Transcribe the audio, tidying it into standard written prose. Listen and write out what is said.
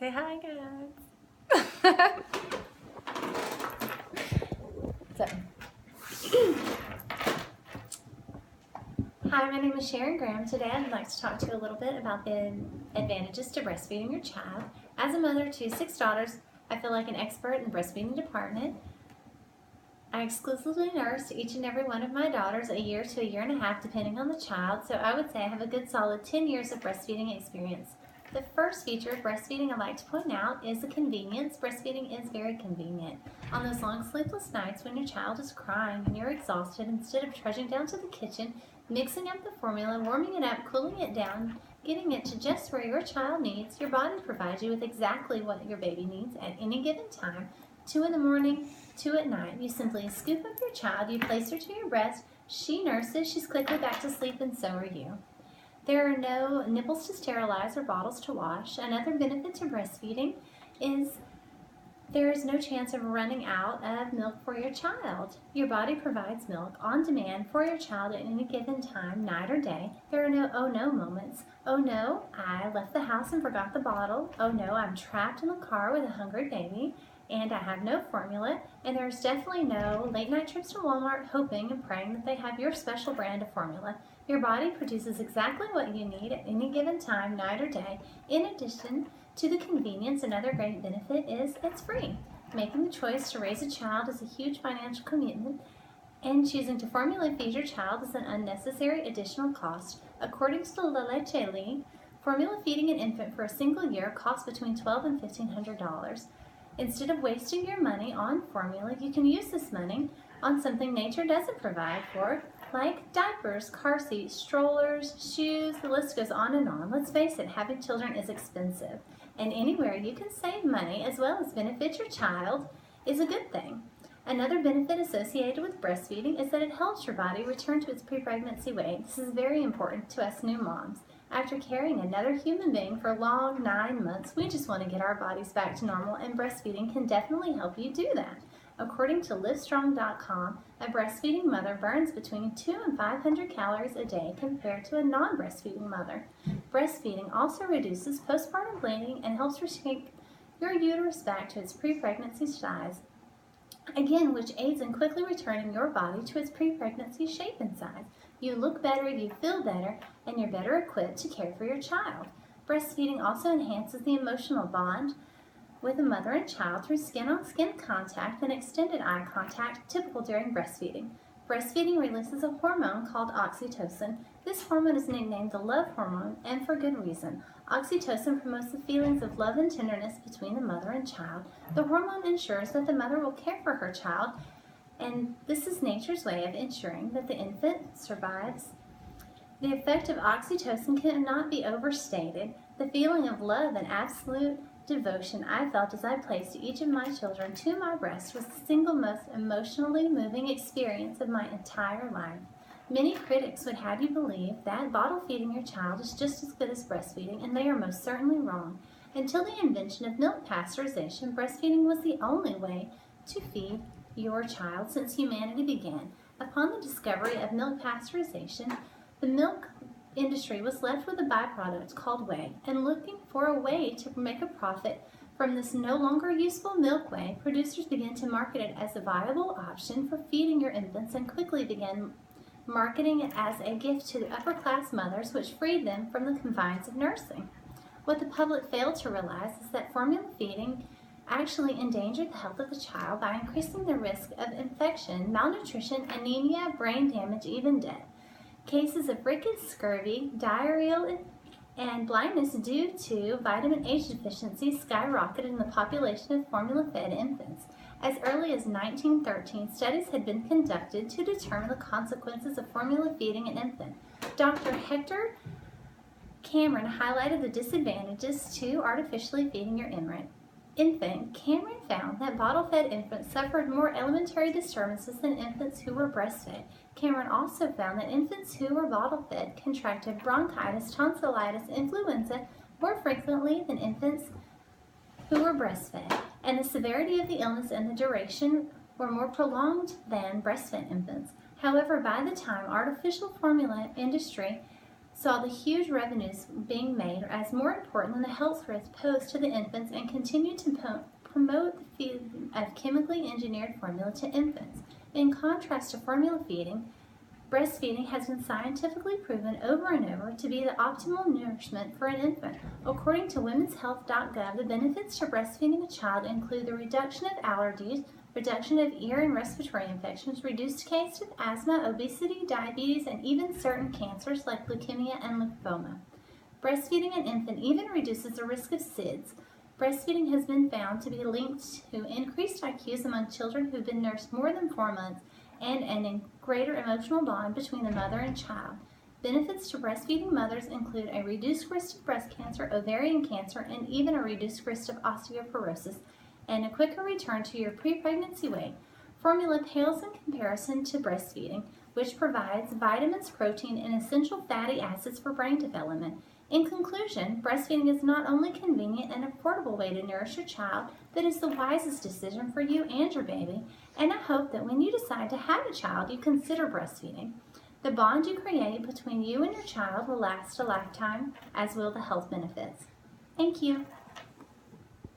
Say hi, guys. So, hi, my name is Sharon Graham. Today I'd like to talk to you a little bit about the advantages to breastfeeding your child. As a mother to 6 daughters, I feel like an expert in the breastfeeding department. I exclusively nurse each and every one of my daughters a year to a year and a half, depending on the child, so I would say I have a good solid 10 years of breastfeeding experience. The first feature of breastfeeding I'd like to point out is the convenience. Breastfeeding is very convenient. On those long sleepless nights when your child is crying and you're exhausted, instead of trudging down to the kitchen, mixing up the formula, warming it up, cooling it down, getting it to just where your child needs, your body provides you with exactly what your baby needs at any given time. 2 in the morning, 2 at night. You simply scoop up your child, you place her to your breast, she nurses, she's quickly back to sleep, and so are you. There are no nipples to sterilize or bottles to wash. Another benefit to breastfeeding is there is no chance of running out of milk for your child. Your body provides milk on demand for your child at any given time, night or day. There are no oh no moments. Oh no, I left the house and forgot the bottle. Oh no, I'm trapped in the car with a hungry baby and I have no formula. And there's definitely no late night trips to Walmart hoping and praying that they have your special brand of formula. Your body produces exactly what you need at any given time, night or day. In addition to the convenience, another great benefit is it's free. Making the choice to raise a child is a huge financial commitment, and choosing to formula feed your child is an unnecessary additional cost. According to the La Leche League, formula feeding an infant for a single year costs between $1,200 and $1,500. Instead of wasting your money on formula, you can use this money on something nature doesn't provide for, like diapers, car seats, strollers, shoes, the list goes on and on. Let's face it, having children is expensive, and anywhere you can save money as well as benefit your child is a good thing. Another benefit associated with breastfeeding is that it helps your body return to its pre-pregnancy weight. This is very important to us new moms. After carrying another human being for a long 9 months, we just want to get our bodies back to normal, and breastfeeding can definitely help you do that. According to Livestrong.com, a breastfeeding mother burns between 200 and 500 calories a day compared to a non-breastfeeding mother. Breastfeeding also reduces postpartum bleeding and helps restore your uterus back to its pre-pregnancy size, again, which aids in quickly returning your body to its pre-pregnancy shape and size. You look better, you feel better, and you're better equipped to care for your child. Breastfeeding also enhances the emotional bond with a mother and child through skin-on-skin contact and extended eye contact typical during breastfeeding. Breastfeeding releases a hormone called oxytocin. This hormone is nicknamed the love hormone, and for good reason. Oxytocin promotes the feelings of love and tenderness between the mother and child. The hormone ensures that the mother will care for her child, and this is nature's way of ensuring that the infant survives. The effect of oxytocin cannot be overstated. The feeling of love and absolute devotion I felt as I placed each of my children to my breast was the single most emotionally moving experience of my entire life. Many critics would have you believe that bottle feeding your child is just as good as breastfeeding, and they are most certainly wrong. Until the invention of milk pasteurization, breastfeeding was the only way to feed your child since humanity began. Upon the discovery of milk pasteurization, the milk industry was left with a byproduct called whey, and looking for a way to make a profit from this no longer useful milk whey, producers began to market it as a viable option for feeding your infants and quickly began marketing it as a gift to the upper-class mothers, which freed them from the confines of nursing. What the public failed to realize is that formula feeding actually endangered the health of the child by increasing the risk of infection, malnutrition, anemia, brain damage, even death. Cases of rickets, scurvy, diarrhea, and blindness due to vitamin H deficiency skyrocketed in the population of formula-fed infants. As early as 1913, studies had been conducted to determine the consequences of formula feeding an infant. Dr. Hector Cameron highlighted the disadvantages to artificially feeding your infant. Cameron found that bottle-fed infants suffered more elementary disturbances than infants who were breastfed. Cameron also found that infants who were bottle-fed contracted bronchitis, tonsillitis, influenza more frequently than infants who were breastfed, and the severity of the illness and the duration were more prolonged than breastfed infants. However, by the time artificial formula industry saw the huge revenues being made as more important than the health risks posed to the infants and continued to promote the feeding of chemically engineered formula to infants. In contrast to formula feeding, breastfeeding has been scientifically proven over and over to be the optimal nourishment for an infant. According to womenshealth.gov, the benefits to breastfeeding a child include the reduction of allergies, reduction of ear and respiratory infections, reduced cases of asthma, obesity, diabetes, and even certain cancers like leukemia and lymphoma. Breastfeeding an infant even reduces the risk of SIDS. Breastfeeding has been found to be linked to increased IQs among children who've been nursed more than 4 months and a greater emotional bond between the mother and child. Benefits to breastfeeding mothers include a reduced risk of breast cancer, ovarian cancer, and even a reduced risk of osteoporosis, and a quicker return to your pre-pregnancy weight. Formula pales in comparison to breastfeeding, which provides vitamins, protein, and essential fatty acids for brain development. In conclusion, breastfeeding is not only convenient and affordable way to nourish your child, but is the wisest decision for you and your baby, and I hope that when you decide to have a child, you consider breastfeeding. The bond you create between you and your child will last a lifetime, as will the health benefits. Thank you.